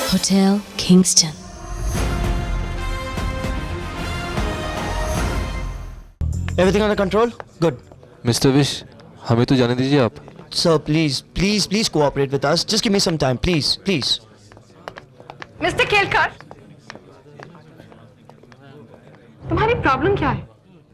Hotel Kingston. Everything under control? Good. Mister wish, हमें तो जाने दीजिए आप. Sir, please cooperate with us. Just give me some time, please. Mister Kelkar, तुम्हारी problem क्या है?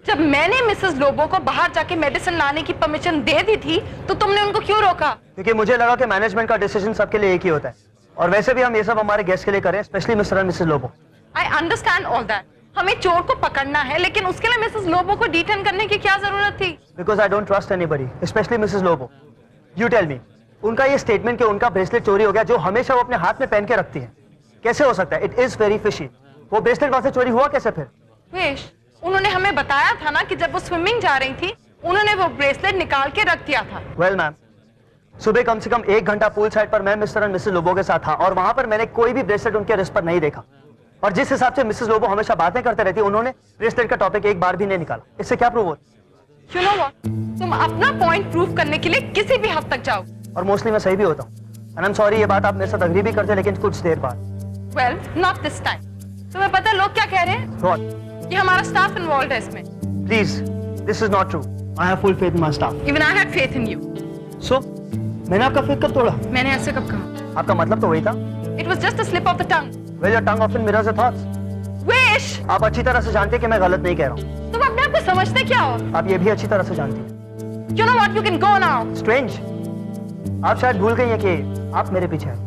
जब मैंने मिसेस लोबो को बाहर जाके मेडिसिन लाने की परमिशन दे दी थी, तो तुमने उनको क्यों रोका? क्योंकि मुझे लगा कि मैनेजमेंट का डिसीजन सबके लिए एक ही होता है, और वैसे भी हम ये सब हमारे गेस्ट के लिए करें, specially mister and Mrs Lobo. I understand all that. हमें चोर को पकड़ना है, लेकिन उसके लिए मिसेस लोबो को डिटेन करने की क्या जरूरत थी? Because I don't trust anybody, specially missus Lobo. You tell me, उनका ये स्टेटमेंट कि उनका ब्रेसलेट चोरी हो गया, जो हमेशा वो अपने हाथ में पहन के रखती है, कैसे हो सकता है? It is very fishy. वो ब्रेसलेट वहां से चोरी हुआ कैसे फिर? विश, उन्होंने हमें बताया था ना कि जब वो स्विमिंग जा रही थी, उन्होंने वो ब्रेसलेट निकाल के रख दिया था. वेल मैम, सुबह कम से कम 1 घंटा पूल साइड पर मैं मिस्टर एंड मिसेस लोबो के साथ था, और वहां पर मैंने कोई भी ब्रेसलेट उनके रिस्ट पर नहीं देखा. और जिस हिसाब से मिसेस लोबो हमेशा बातें करते रहती है, उन्होंने ब्रेसलेट का टॉपिक एक बार भी नहीं निकाला. इससे क्या प्रूव होता? You know what? तुम अपना पॉइंट प्रूव करने के लिए किसी भी हद तक जाओ. और मोस्टली मैं सही भी होता हूँ. एंड आई एम सॉरी, ये बात आप मेरे साथ अग्री भी करते, लेकिन कुछ देर बाद. Well, not this time. तुम्हें पता है लोग क्या कह रहे हैं? What? कि हमारा स्टाफ इन्वॉल्व है इसमें. Please, this is not true. I have full faith in my staff. Even I had faith in you. So, मैंने आपका faith कब तोड़ा? मैंने ऐसे कब कहा? आपका मतलब तो वही था. It was just a slip of the tongue. Well, your tongue often mirrors your thoughts. Wish! आप अच्छी तरह से जानते हैं कि मैं गलत नहीं कह रहा हूँ. तुम अपने आप को समझते क्या हो? आप ये भी अच्छी तरह से जानती हैं. You know what? You can go now. Strange. आप शायद भूल गई हैं कि आप मेरे पीछे हैं.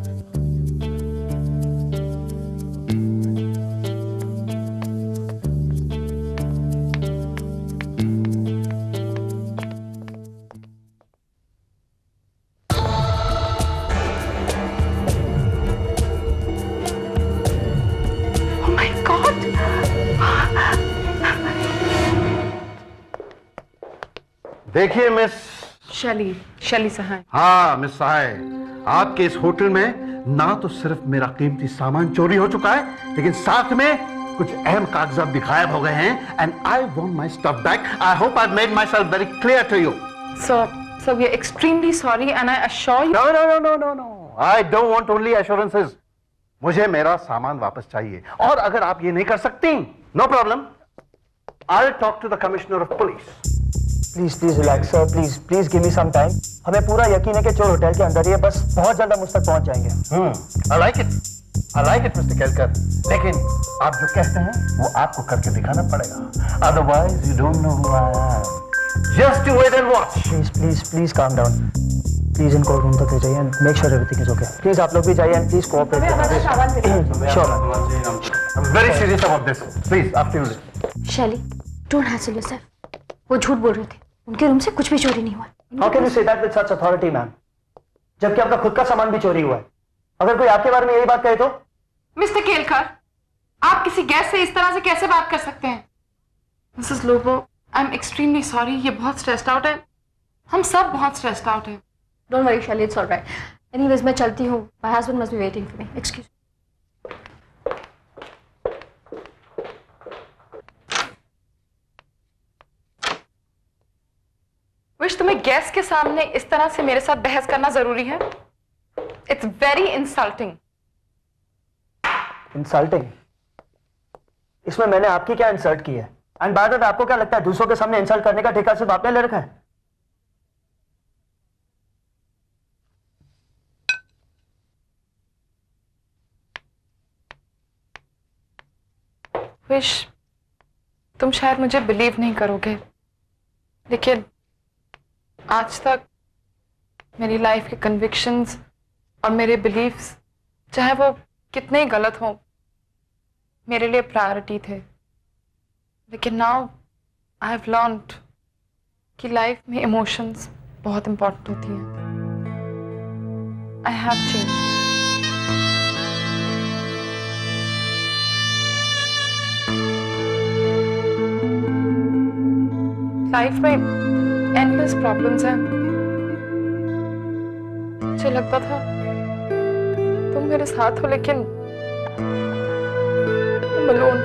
Oh my God! देखिए मिस शैली सहाय. हाँ मिस सहाय, आपके इस होटल में ना तो सिर्फ मेरा कीमती सामान चोरी हो चुका है, लेकिन साथ में कुछ अहम कागजात भी गायब हो गए हैं. And I want my stuff back. I hope I made myself very clear to you. So we are extremely sorry, and I assure you. No. I don't want only assurances. मुझे मेरा सामान वापस चाहिए, और अगर आप ये नहीं कर सकती, no problem. I'll talk to the commissioner of police. Please relax sir. Please give me some time. हमें पूरा यकीन है कि चोर होटल के अंदर ही है. बस बहुत जल्द हम उस तक पहुंच जाएंगे. I like it, Mr. Kelkar. लेकिन आप जो कहते हैं वो आपको करके दिखाना पड़ेगा. Otherwise, you don't know who I am. Just wait and watch. Please calm down. Please इनको रूम तक ले जाइए and make sure everything is okay. Please आप लोग भी जाइए and please cooperate. Sure. I'm very serious about this. Please, after you. शैली, don't hassle yourself. वो झूठ बोल रहे थे. उनके रूम से कुछ भी चोरी नहीं हुआ. How can you say that with such authority ma'am, जबकि आपका खुद का सामान भी चोरी हुआ है? अगर कोई आपके बारे में यही बात कहे तो? मिस्टर केलकर, आप किसी गेस्ट से इस तरह से कैसे बात कर सकते हैं? Mrs Lobo, I am extremely sorry. ये बहुत स्ट्रेस्ड आउट है. हम सब बहुत स्ट्रेस्ड आउट हैं. डोंट वरी शैली, इट्स ऑलराइट. एनीवेज मैं चलती हूँ. My husband must be waiting for me. Excuse. Wish, तुम्हें गेस्ट के सामने इस तरह से मेरे साथ बहस करना जरूरी है? It's very insulting. इंसल्टिंग? इसमें मैंने आपकी क्या इंसल्ट की है? एंड बाय द वे, आपको क्या लगता है दूसरों के सामने इंसल्ट करने का ठेका सिर्फ आपने ले रखा है? विश, तुम शायद मुझे बिलीव नहीं करोगे, लेकिन आज तक मेरी लाइफ के कन्विक्शंस और मेरे बिलीफ्स, चाहे वो कितने ही गलत हों, मेरे लिए प्रायोरिटी थे. लेकिन नाउ आई हैव लर्नड कि लाइफ में इमोशंस बहुत इंपॉर्टेंट होती हैं. I have changed. लाइफ में एंडलेस प्रॉब्लम्स हैं. मुझे लगता था तुम मेरे साथ हो, लेकिन I'm alone.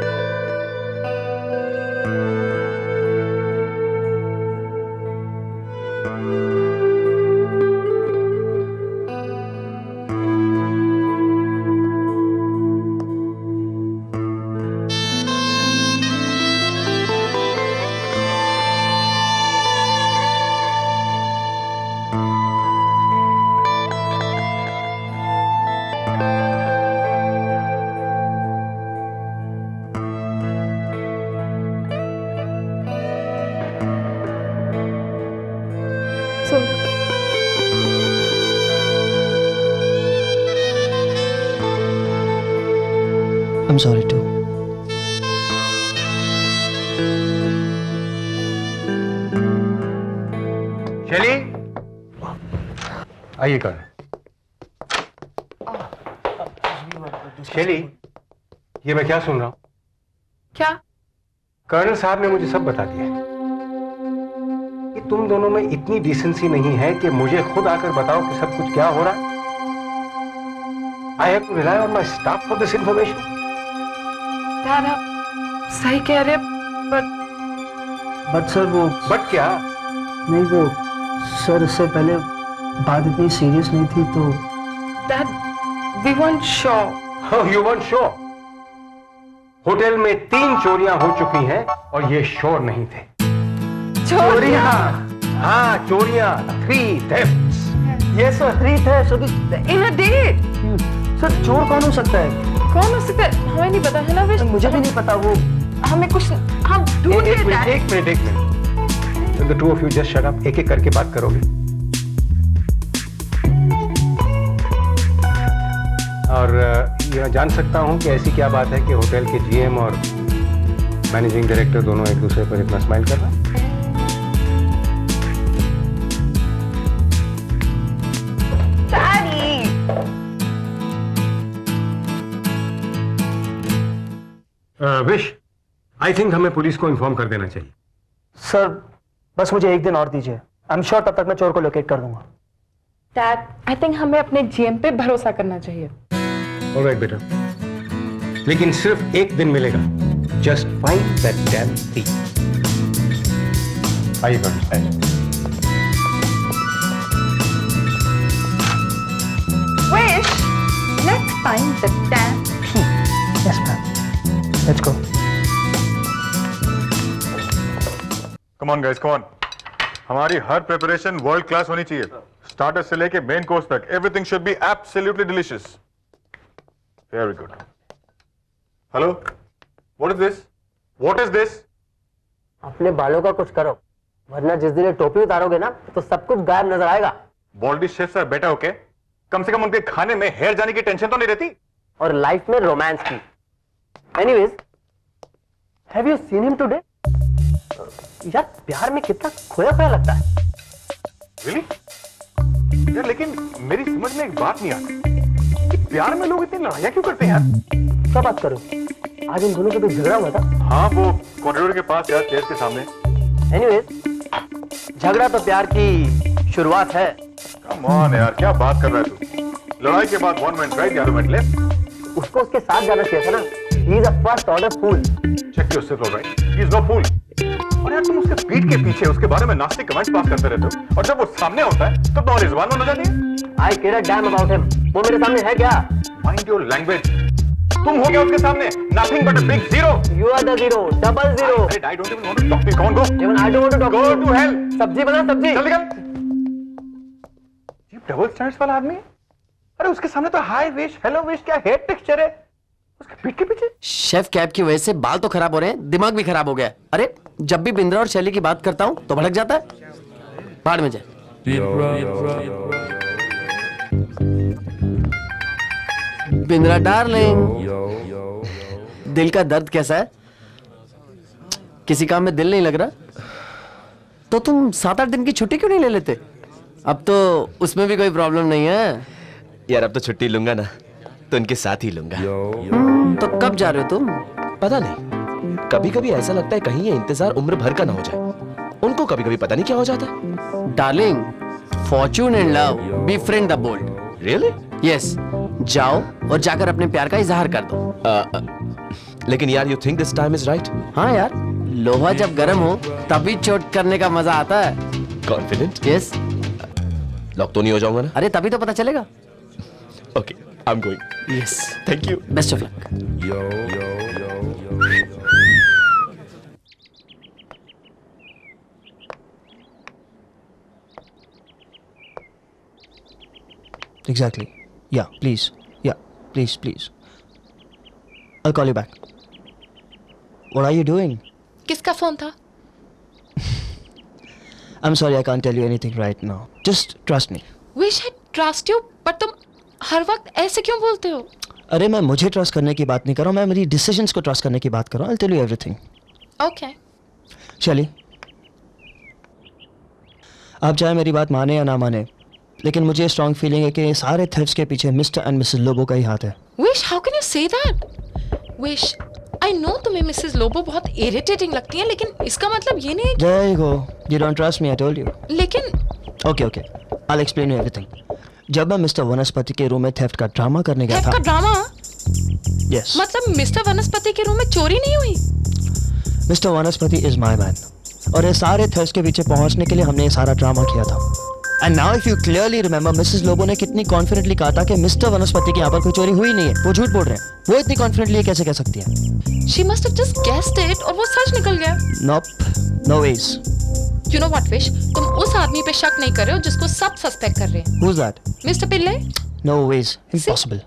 I'm sorry too. शैली, आइए कर। शैली, ये मैं क्या सुन रहा हूँ? क्या? कर्नल साहब ने मुझे सब बता दिया है कि तुम दोनों में इतनी डिसेंसी नहीं है कि मुझे खुद आकर बताओ कि सब कुछ क्या हो रहा है। I have to rely on my staff for this information. Dad आप सही कह रहे बट सर वो बट क्या? नहीं वो सर इससे पहले बात इतनी सीरियस नहीं थी तो dad we weren't sure. Oh, you weren't sure? Hotel में 3 चोरियां हो चुकी हैं और ये श्योर नहीं थे। चोरियां? हाँ, चोरियां, 3 thefts। ये सर 3 थे सभी। In a day? सर चोर कौन हो सकता है? कौन हो सकता है? हमें नहीं पता है ना विश। मुझे भी नहीं पता वो। हमें कुछ हम ढूंढ एक रहे minute. So the two of you just shut up। एक करके बात करोगे। और यह जान सकता हूं कि ऐसी क्या बात है कि होटल के जीएम और मैनेजिंग डायरेक्टर दोनों एक दूसरे पर इतना स्माइल कर रहे हैं? विश, आई थिंक हमें पुलिस को इन्फॉर्म कर देना चाहिए। सर बस मुझे एक दिन और दीजिए। आई एम श्योर तब तक मैं चोर को लोकेट कर दूंगा। डैड आई थिंक हमें अपने जीएम पे भरोसा करना चाहिए। ऑलराइट बेटा, लेकिन सिर्फ एक दिन मिलेगा। Just find that dam thief। आइए बेटा। Wish, let's find the damn thief. Yes ma'am, let's go. Come on guys, come on. हमारी हर प्रिपरेशन वर्ल्ड क्लास होनी चाहिए। स्टार्टर से लेके मेन कोर्स तक everything should be absolutely delicious. Very good. Hello, what is this? What is this? अपने बालों का कुछ करो, वरना जिस दिन ये टोपी उतारोगे ना तो सब कुछ गायब नजर आएगा। बॉल्डी शेफ सर बेटा ओके, कम से कम उनके खाने में हेयर जाने की टेंशन तो नहीं रहती। और लाइफ में रोमांस की। Anyways, have you seen him today? यार प्यार में कितना खोया खोया लगता है। रियली? यार लेकिन मेरी समझ में एक बात नहीं आती कि प्यार में लोग इतनी लड़ाइयां क्यों करते हैं यार? क्या बात करो, आज इन दोनों के बीच झगड़ा हुआ था। हाँ, वो कॉरिडोर के पास यार, स्टेज के सामने। एनीवेज, झगड़ा तो प्यार की शुरुआत है। कम ऑन यार, क्या बात कर रहा है तू? लड़ाई के बाद one went right, the other went left. उसको उसके साथ जाना चाहिए था ना। He is a first order fool. Check yourself alright, he is no fool. और यार तुम उसके पीठ के पीछे उसके बारे में नास्तिक कमेंट्स पास करते रहते हो, और जब वो सामने होता है तो तुम्हारी जुबान बंद हो जाती है। I care a damn about him. वो मेरे सामने है क्या? Mind your language. तुम हो गया उसके सामने nothing but a big zero. You are the zero, double zero. अरे I don't even want to talk to you. कौन go? Even I don't want to talk go to hell. सब्जी बना, सब्जी। जल्दी कर। ये डबल स्टैंडर्ड्स वाला आदमी है। अरे उसके सामने तो हाय विश, हेलो विश, क्या हेयर टेक्सचर है उसके पीठ के पीछे। शेफ कैप की वजह से बाल तो खराब हो रहे हैं, दिमाग भी खराब हो गया है। अरे जब भी बिंद्रा और शैली की बात करता हूं तो भड़क जाता है। बाहर में जाए। बिंद्रा डार्लिंग, दिल का दर्द कैसा है? किसी काम में दिल नहीं लग रहा तो तुम 7-8 दिन की छुट्टी क्यों नहीं ले लेते? अब तो उसमें भी कोई प्रॉब्लम नहीं है। यार अब तो छुट्टी लूंगा ना तो उनके साथ ही लूंगा। तो कब जा रहे हो तुम? पता नहीं, कभी कभी ऐसा लगता है कहीं ये इंतजार उम्र भर का ना हो जाए। उनको कभी कभी पता नहीं क्या हो जाता है। Darling, fortune and love befriend the bold. Really? Yes, जाओ और जाकर अपने प्यार का इजहार कर दो। लेकिन यार you think this time is right? हाँ यार, लोहा जब गर्म हो तभी चोट करने का मजा आता है। कॉन्फिडेंट? यस। लॉक तो नहीं हो जाऊंगा ना? अरे तभी तो पता चलेगा। Okay, I am going. Yes, thank you. Best of luck. Exactly. Yeah, please. Yeah, please. I'll call you back. What are you doing? किसका फोन था? I'm sorry, I can't tell you anything right now. Just trust me. Wish I trust you, but तुम हर वक्त ऐसे क्यों बोलते हो? अरे मैं मुझे ट्रस्ट करने की बात नहीं कर रहा हूँ, मैं मेरी डिसीजंस को ट्रस्ट करने की बात कर रहा हूँ। I'll tell you everything. Okay शैली, आप चाहे मेरी बात माने या ना माने, लेकिन मुझे स्ट्रॉन्ग फीलिंग है कि सारे थेफ्ट्स के पीछे मिस्टर एंड मिसेस लोबो का ही हाथ है। Wish, how can you say that? Wish, I know तुम्हें मिसेस लोबो बहुत इरिटेटिंग लगती है, लेकिन इसका मतलब ये नहीं है कि... There you go. You don't trust me, I told you. लेकिन Okay. I'll explain you everything. जब मैं मिस्टर वनस्पति के रूम में थेफ्ट का ड्रामा करने गया था। का ड्रामा? Yes. मतलब मिस्टर वनस्पति के रूम में चोरी नहीं हुई? मिस्टर वनस्पति इज माय मैन, और ये सारे थेफ्ट्स के पीछे पहुंचने के लिए हमने ये सारा ड्रामा किया था। And now if you clearly remember, Mrs Lobo ने कितनी कॉन्फिडेंटली कहा था कि मिस्टर वनस्पति के यहाँ पर कोई चोरी हुई नहीं है। वो झूठ बोल रहे हैं। वो इतनी कॉन्फिडेंटली कैसे कह सकती है? She must have just guessed it और वो सच निकल गया। Nope, no ways. You know what, wish, तुम उस आदमी पे शक नहीं कर रहे हो जिसको सब सस्पेक्ट कर रहे हैं। Who's that? Mister Pillai? No ways, impossible.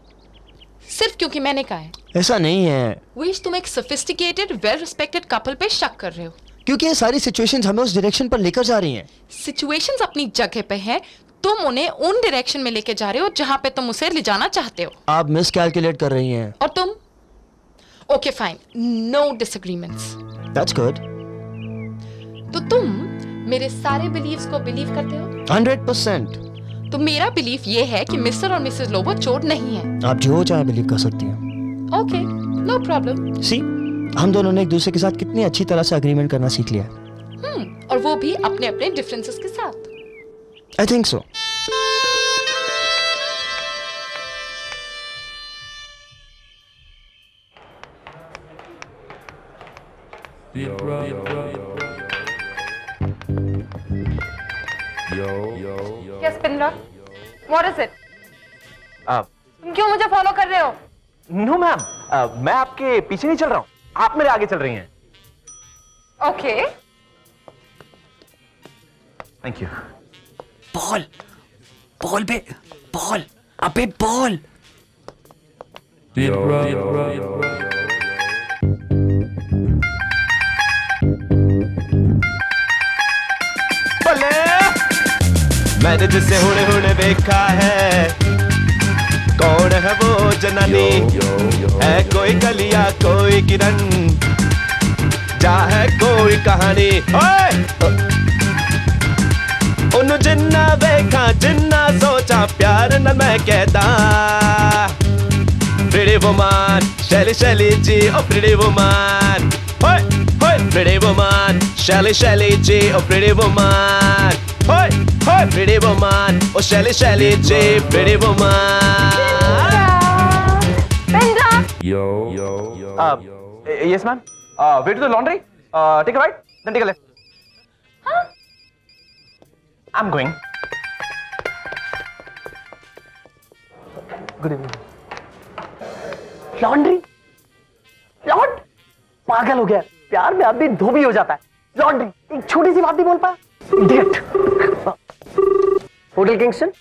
सिर्फ क्योंकि मैंने कहा है। ऐसा नहीं है। विश, तुम एक सोफिस्टिकेटेड, वेल रिस्पेक्टेड कपल पे शक कर रहे हो। क्योंकि ये सारी सिचुएशंस हमें उस डायरेक्शन पर लेकर जा रही हैं। सिचुएशंस अपनी जगह पे है, तुम उन्हें उन डायरेक्शन में लेके जा रहे हो जहां पे तुम उसे ले जाना चाहते हो। आप मिस कैलकुलेट कर रही हैं। और तुम? Okay fine, no disagreements. That's good. तो तुम मेरे सारे बिलीव्स को बिलीव करते हो? 100%. तो मेरा बिलीफ ये है कि मिस्टर और मिसेस लोबो चोर नहीं है। आप जो चाहे बिलीव कर सकती हैं। Okay, no problem. सी, हम दोनों ने एक दूसरे के साथ कितनी अच्छी तरह से एग्रीमेंट करना सीख लिया है। और वो भी अपने अपने डिफरेंसेस के साथ। I think so. Yes, Pindra. What is it? तुम क्यों मुझे फॉलो कर रहे हो? नो मैम, मैं आपके पीछे नहीं चल रहा हूँ, आप मेरे आगे चल रही हैं। Okay. Thank you. Ball ball बे बॉल, अबे बॉल। मैंने जिसे हुणे हुणे देखा है, कौन है वो जनानी? है कोई कलिया कोई किरण, जा है कोई कहानी। उन्हों जिन्ना देखा जिन्ना सोचा प्यार न मैं कहता। प्रिटी वुमन शैली शैली जी, ओ प्रिटी वुमन, होय होय प्रिटी वुमन शैली शैली जी, ओ प्रिटी वुमन, होय होय pretty woman, oh Shelly Shelly ji, pretty woman. Yes ma'am, way to the laundry, take a right, then take a left. I am going. Good evening. Laundry? लॉन्ड? पागल हो गया, प्यार में आदमी धोबी हो जाता है। लॉन्ड्री, एक छोटी सी बात नहीं बोल पाया। Idiot. Hotel Kingston.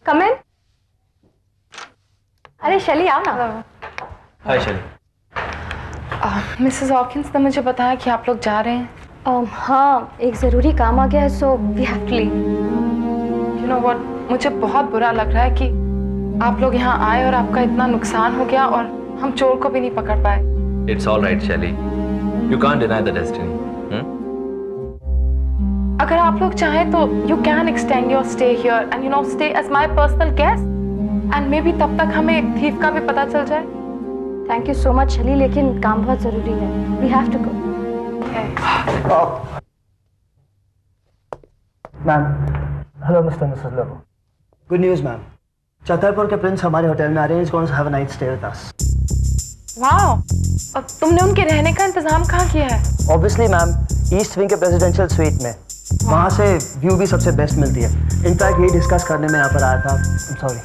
Come in. अरे शैली आओ ना। हाय शैली। मिसेस हॉकिंस ने मुझे बताया कि आप लोग जा रहे हैं। हाँ, एक जरूरी काम आ गया है, so we have to leave. You know what, मुझे बहुत बुरा लग रहा है कि आप लोग यहाँ आए और आपका इतना नुकसान हो गया और हम चोर को भी नहीं पकड़ पाए। It's all right, Shelly. You can't deny the destiny. अगर आप लोग चाहें तो you can extend your stay here and you know stay as my personal guest and maybe तब तक हमें थीफ का भी पता चल जाए। थैंक यू सो मच शैली, लेकिन काम बहुत जरूरी है। We have to go. Ma'am, hello mister missus Lobo. Good news ma'am, Chhatarpur के प्रिंस हमारे होटल में arrange going to have a night stay with us. Wow, और तुमने उनके रहने का इंतजाम कहाँ किया है? ऑब्वियसली मैम, ईस्ट विंग के प्रेसिडेंशियल स्वीट में। वहाँ से व्यू भी सबसे बेस्ट मिलती है। इनफैक्ट ये डिस्कस करने में यहाँ पर आया था। सॉरी।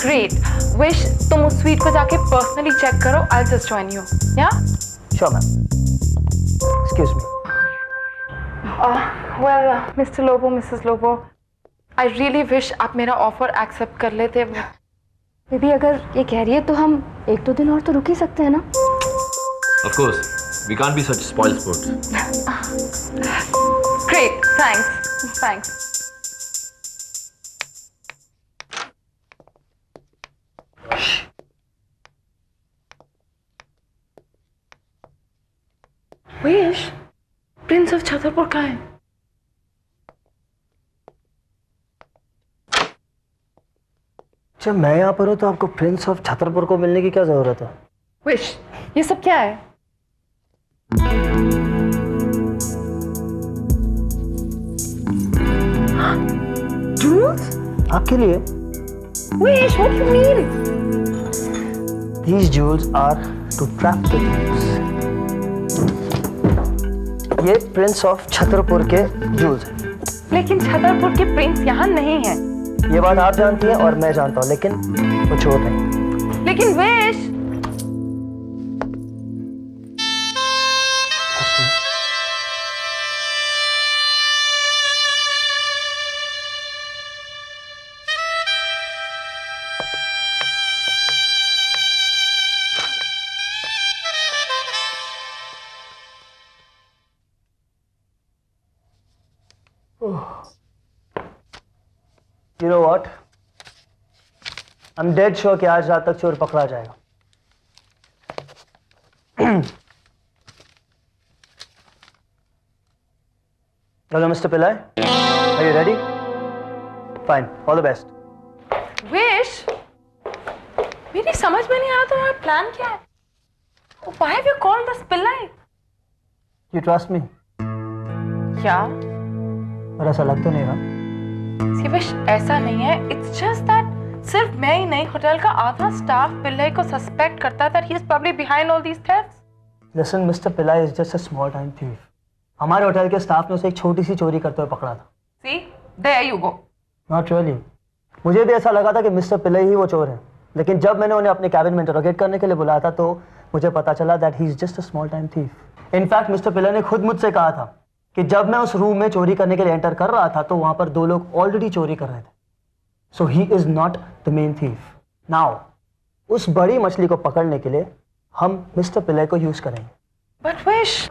ग्रेट। विश, तुम उस स्वीट को जाके पर्सनली चेक करो। I just join you. Yeah? Sure ma'am. Excuse me. Well mister Lobo, missus Lobo, I really wish आप मेरा ऑफर एक्सेप्ट कर लेते। बेबी, अगर ये कह रही है तो हम एक दो दिन और तो रुक ही सकते हैं ना? Of course, we can't be such spoiled sports. Great, thanks. Wish, Prince of Chhatarpur कहाँ है? जब मैं यहाँ पर हूँ तो आपको प्रिंस ऑफ छतरपुर को मिलने की क्या जरूरत है? विश, ये सब क्या है? Jewels? आपके लिए? Wish, what do you mean? These jewels are to trap the thieves. ये प्रिंस ऑफ छतरपुर के jewels हैं। लेकिन छतरपुर के प्रिंस यहाँ नहीं है। ये बात आप जानती हैं और मैं जानता हूँ, लेकिन वो चोर नहीं। लेकिन wish, You know what? I'm dead sure कि आज रात तक चोर पकड़ा जाएगा। Hello, Mr. Pillai. Are you ready? Fine. All the best. Wish, मेरी समझ में नहीं आ रहा तुम्हारा प्लान क्या है? Why have you called us Pillai? You trust me? क्या? और ऐसा लग तो नहीं रहा। विश, ऐसा नहीं है। It's just that सिर्फ मैं ही नहीं, होटल का आधा स्टाफ पिल्लाई को सस्पेक्ट करता that he is probably behind all these thefts. Listen, Mr. Pillai is just a small time thief. हमारे होटल के स्टाफ ने उसे एक छोटी सी चोरी करते हुए पकड़ा था। See, there you go. Not really. मुझे भी ऐसा लगा था कि मिस्टर पिल्लाई ही वो चोर है, लेकिन जब मैंने उन्हें अपने कैबिन में इंटरोगेट करने के लिए बुलाया था तो मुझे पता चला that he is just a small time thief. In fact, mister Pillai ने खुद मुझसे कहा था कि जब मैं उस रूम में चोरी करने के लिए एंटर कर रहा था तो वहां पर दो लोग ऑलरेडी चोरी कर रहे थे। So he is not the main thief. Now, उस बड़ी मछली को पकड़ने के लिए हम मिस्टर पिल्लाई को यूज करेंगे। But Wish,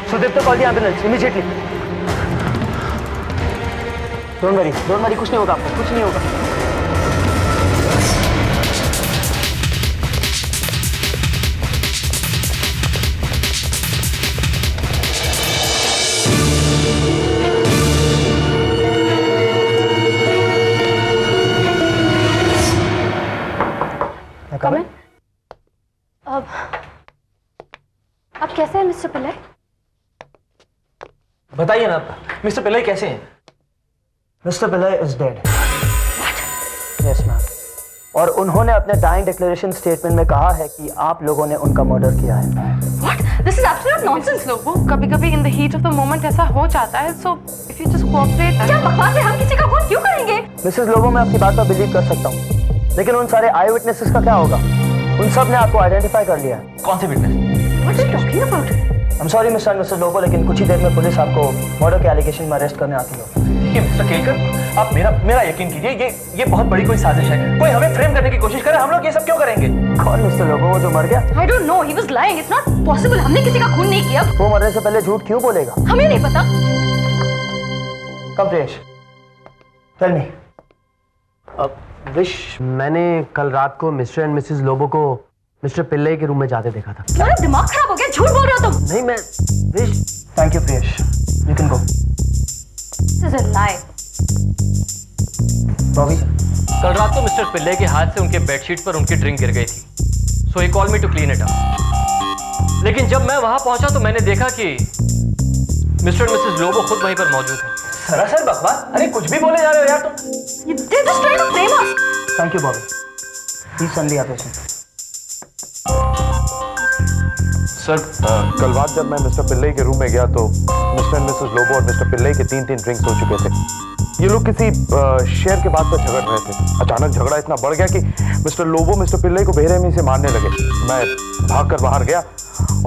Sudipta, call the ambulance immediately. Don't worry, कुछ नहीं होगा आपको, कुछ नहीं होगा। Come in. अब कैसे हैं मिस्टर पिल्लाई? बताइए ना मिस्टर पिल्लाई कैसे हैं? Mister Pillai is dead. Yes ma'am. और उन्होंने अपने डाइंग डिक्लेरेशन स्टेटमेंट में कहा है कि आप लोगों ने उनका मर्डर किया है। what? This is absolute nonsense, लोगों। कभी-कभी in the heat of the moment ऐसा हो जाता है, so if you just cooperate। क्या बकवास है? हम किसी का खून क्यों करेंगे? मिसेस लोबो, मैं आपकी बात पर बिलीव कर सकता हूँ, लेकिन उन सारे आई विटनेसेस का क्या होगा? उन सब ने आपको आइडेंटिफाई कर लिया है। कौन से witness? What are you talking about? I'm sorry mister and Mrs Lobo, लेकिन कुछ ही देर में पुलिस आपको मर्डर के एलिगेशन में अरेस्ट करने आती है। देखिए मिस्टर केलकर, आप मेरा यकीन कीजिए, ये बहुत बड़ी कोई साजिश है। कोई हमें फ्रेम करने की कोशिश करे, हम लोग ये सब क्यों करेंगे? कौन मिस्टर लोबो, वो जो मर गया? I don't know. He was lying. It's not possible. हमने किसी का खून नहीं किया। वो मरने से पहले झूठ क्यों बोलेगा? हमें नहीं पता। कम प्रियेश, टेल मी। विश, मैंने कल रात को मिस्टर एंड मिसेस लोबो को मिस्टर पिल्लाई के रूम में जाते देखा था। तुम्हारा दिमाग खराब हो गया, झूठ बोल रहे हो तुम। नहीं, मैं wish. Thank you Priyesh, you can go. This is a lie. Bobby, कल रात को मिस्टर पिल्ले के हाथ से उनके बेडशीट पर उनकी ड्रिंक गिर गई थी, so he called me to clean it up. लेकिन जब मैं वहां पहुंचा तो मैंने देखा कि मिस्टर और मिसेस लोबो खुद वहीं पर मौजूद हैं। सरासर बकवास। अरे कुछ भी बोले जा रहे हो यार तुम। They're just trying to frame us. Thank you Bobby. Please son the operation. Sir, कल रात जब मैं मिस्टर पिल्लाई के रूम में गया तो मिस्टर एंड मिसेस लोबो और मिस्टर पिल्लाई के 3 ड्रिंक्स हो चुके थे। ये लोग किसी शेयर के बात पर झगड़ रहे थे। अचानक झगड़ा इतना बढ़ गया कि मिस्टर लोबो मिस्टर पिल्लाई को बेरहमी से मारने लगे। मैं भागकर बाहर गया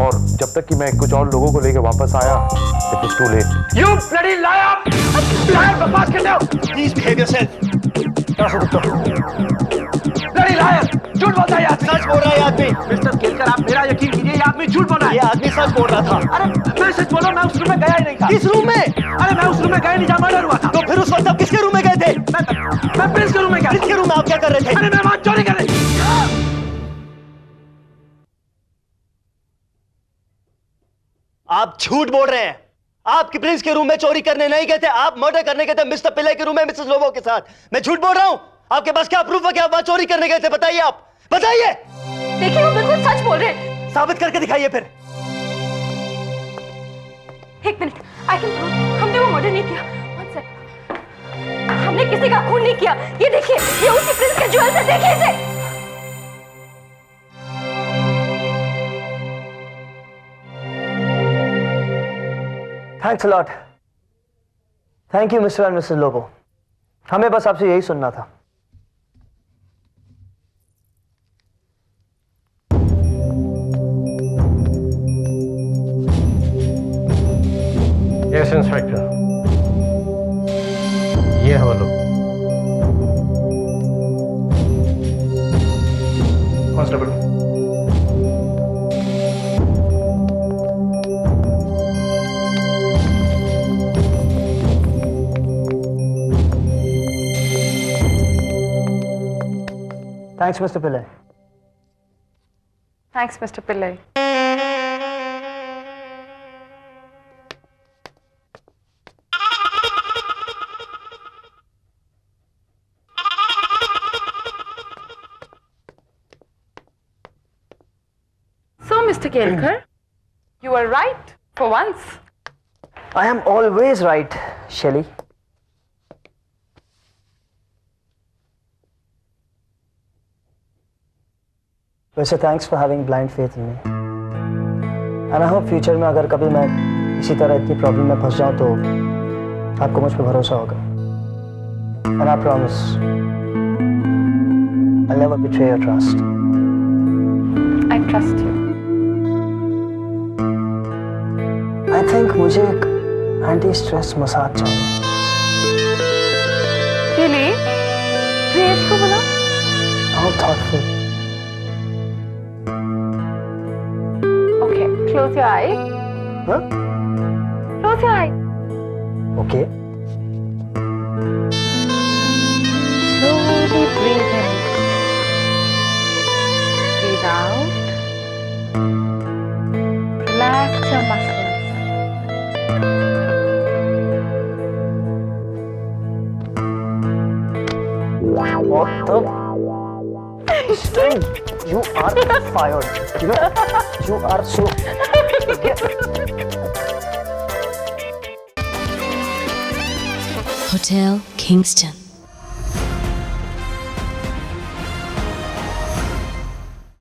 और जब तक कि मैं कुछ और लोगों को लेकर वापस आया, it was too late. You bloody liar! Liar, बकवास कर रहे हो। Please behave yourself. Bloody liar! झूठ बोलता है आदमी। सच बोल रहा है आदमी। मिस्टर केलकर, आप मेरा यकीन कीजिए, आदमी झूठ बोला है। ये आदमी सच बोल रहा था। अरे मैं सच बोल रहा हूं, मैं उस रूम में गया ही नहीं था। किस रूम में? अरे मैं उस रूम में गया नहीं जहां मर्डर हुआ था। तो फिर उस वक्त आप किसके रूम में गए थे? मैं प्रिंस के रूम में गया। किसके रूम में आप क्या कर रहे थे? अरे मैं वहां चोरी कर रही। आप झूठ बोल रहे हैं। आप प्रिंस के रूम में चोरी करने नहीं गए थे, आप मर्डर करने गए थे मिस्टर पिल्ले के रूम में मिसेस लोबो के साथ। मैं झूठ बोल रहा हूं? आपके पास क्या प्रूफ है कि आप वहां चोरी करने गए थे? बताइए, आप बताइए। देखिए वो बिल्कुल सच बोल रहे हैं। साबित करके दिखाइए फिर। एक मिनट, आई कैन प्रूव। हमने वो मर्डर नहीं किया। One second. हमने किसी का खून नहीं किया। ये देखिए, ये उसी प्रिंस के ज्वेल्स है, देखिए इसे। Thanks a lot. Thank you mister and Mrs Lobo. हमें बस आपसे यही सुनना था। यस इंस्पेक्टर, ये है वो लोग। Constable, thanks mister Pillai. Thanks mister Pillai. So, Mr. Kelkar, you were right for once. I am always right, Shelly. वैसे thanks for having blind faith in me, and I hope future में अगर कभी मैं इसी तरह इतनी problem में फंस जाऊं तो आपको मुझ पर भरोसा होगा। And I promise I never betray your trust. I trust you. I think मुझे एक एंटी स्ट्रेस मसाज चाहिए। Really? प्रियेश को बोला? How thoughtful. Okay, close your eye. Huh? Close your eye. Okay. Slowly breathe in. Breathe out. Relax your muscles. What the? You are fired. You know, you are so. Hotel Kingston.